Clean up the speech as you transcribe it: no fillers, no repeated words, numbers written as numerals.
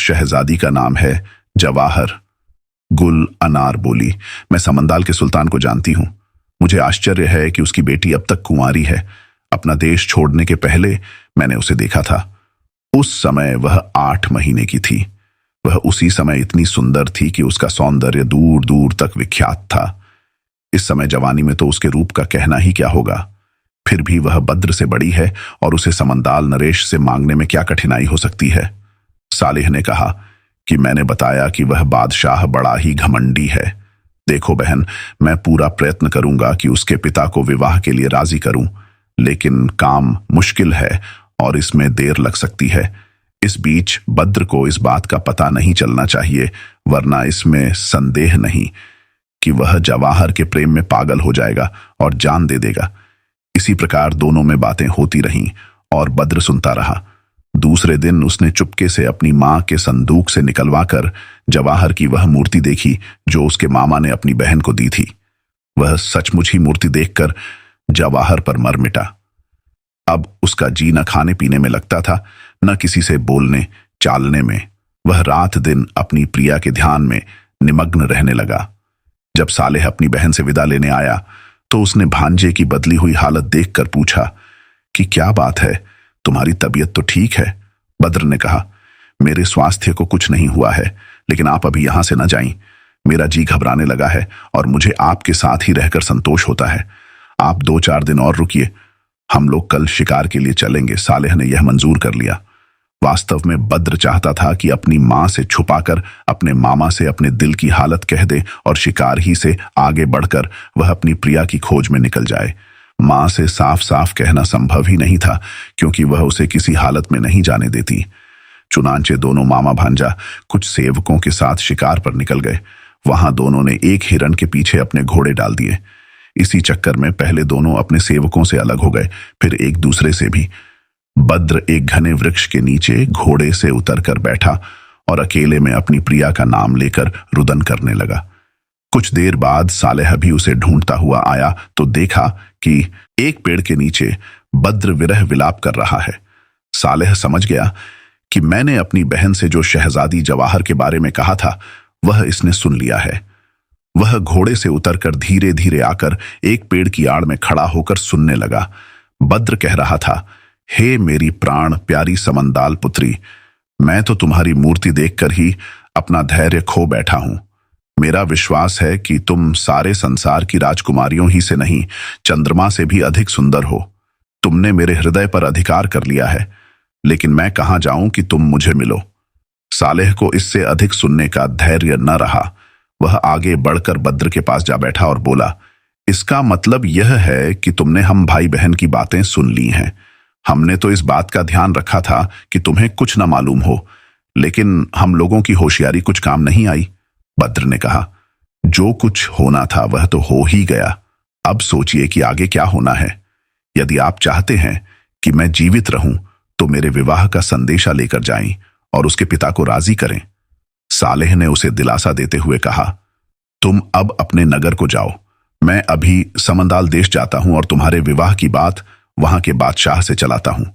शहजादी का नाम है जवाहर। गुल अनार बोली, मैं समंदाल के सुल्तान को जानती हूं। मुझे आश्चर्य है कि उसकी बेटी अब तक कुंवारी है। अपना देश छोड़ने के पहले मैंने उसे देखा था। उस समय वह 8 महीने की थी। वह उसी समय इतनी सुंदर थी कि उसका सौंदर्य दूर दूर तक विख्यात था। इस समय जवानी में तो उसके रूप का कहना ही क्या होगा। फिर भी वह बद्र से बड़ी है और उसे समंदाल नरेश से मांगने में क्या कठिनाई हो सकती है। सालेह ने कहा कि मैंने बताया कि वह बादशाह बड़ा ही घमंडी है। देखो बहन, मैं पूरा प्रयत्न करूंगा कि उसके पिता को विवाह के लिए राजी करूं, लेकिन काम मुश्किल है और इसमें देर लग सकती है। इस बीच बद्र को इस बात का पता नहीं चलना चाहिए, वरना इसमें संदेह नहीं कि वह जवाहर के प्रेम में पागल हो जाएगा और जान दे देगा। इसी प्रकार दोनों में बातें होती रहीं और बद्र सुनता रहा। दूसरे दिन उसने चुपके से अपनी मां के संदूक से निकलवाकर जवाहर की वह मूर्ति देखी जो उसके मामा ने अपनी बहन को दी थी। वह सचमुच ही मूर्ति देखकर जवाहर पर मर मिटा। अब उसका जी न खाने पीने में लगता था, न किसी से बोलने चालने में। वह रात दिन अपनी प्रिया के ध्यान में निमग्न रहने लगा। जब सालेह अपनी बहन से विदा लेने आया तो उसने भांजे की बदली हुई हालत देखकर पूछा कि क्या बात है, तुम्हारी तबीयत तो ठीक है? बद्र ने कहा, मेरे स्वास्थ्य को कुछ नहीं हुआ है, लेकिन आप अभी यहां से न जाएं। मेरा जी घबराने लगा है और मुझे आपके साथ ही रहकर संतोष होता है। आप 2-4 दिन और रुकिए, हम लोग कल शिकार के लिए चलेंगे। सालेह ने यह मंजूर कर लिया। वास्तव में बद्र चाहता था कि अपनी मां से छुपाकर अपने मामा से अपने दिल की हालत कह दे और शिकार ही से आगे बढ़कर वह अपनी प्रिया की खोज में निकल जाए। मां से साफ साफ कहना संभव ही नहीं था, क्योंकि वह उसे किसी हालत में नहीं जाने देती। चुनांचे दोनों मामा भांजा कुछ सेवकों के साथ शिकार पर निकल गए। वहां दोनों ने एक हिरण के पीछे अपने घोड़े डाल दिए। इसी चक्कर में पहले दोनों अपने सेवकों से अलग हो गए, फिर एक दूसरे से भी। बद्र एक घने वृक्ष के नीचे घोड़े से उतरकर बैठा और अकेले में अपनी प्रिया का नाम लेकर रुदन करने लगा। कुछ देर बाद सालेह भी उसे ढूंढता हुआ आया तो देखा कि एक पेड़ के नीचे बद्र विरह विलाप कर रहा है। सालेह समझ गया कि मैंने अपनी बहन से जो शहजादी जवाहर के बारे में कहा था वह इसने सुन लिया है। वह घोड़े से उतरकर धीरे धीरे आकर एक पेड़ की आड़ में खड़ा होकर सुनने लगा। बद्र कह रहा था, हे मेरी प्राण प्यारी समंदाल पुत्री, मैं तो तुम्हारी मूर्ति देखकर ही अपना धैर्य खो बैठा हूं। मेरा विश्वास है कि तुम सारे संसार की राजकुमारियों ही से नहीं, चंद्रमा से भी अधिक सुंदर हो। तुमने मेरे हृदय पर अधिकार कर लिया है, लेकिन मैं कहां जाऊं कि तुम मुझे मिलो। सालेह को इससे अधिक सुनने का धैर्य न रहा। वह आगे बढ़कर बद्र के पास जा बैठा और बोला, इसका मतलब यह है कि तुमने हम भाई बहन की बातें सुन ली हैं। हमने तो इस बात का ध्यान रखा था कि तुम्हें कुछ न मालूम हो, लेकिन हम लोगों की होशियारी कुछ काम नहीं आई। बद्र ने कहा, जो कुछ होना था वह तो हो ही गया। अब सोचिए कि आगे क्या होना है। यदि आप चाहते हैं कि मैं जीवित रहूं तो मेरे विवाह का संदेशा लेकर जाएं और उसके पिता को राजी करें। सालेह ने उसे दिलासा देते हुए कहा, तुम अब अपने नगर को जाओ। मैं अभी समंदाल देश जाता हूं और तुम्हारे विवाह की बात वहां के बादशाह से चलाता हूं।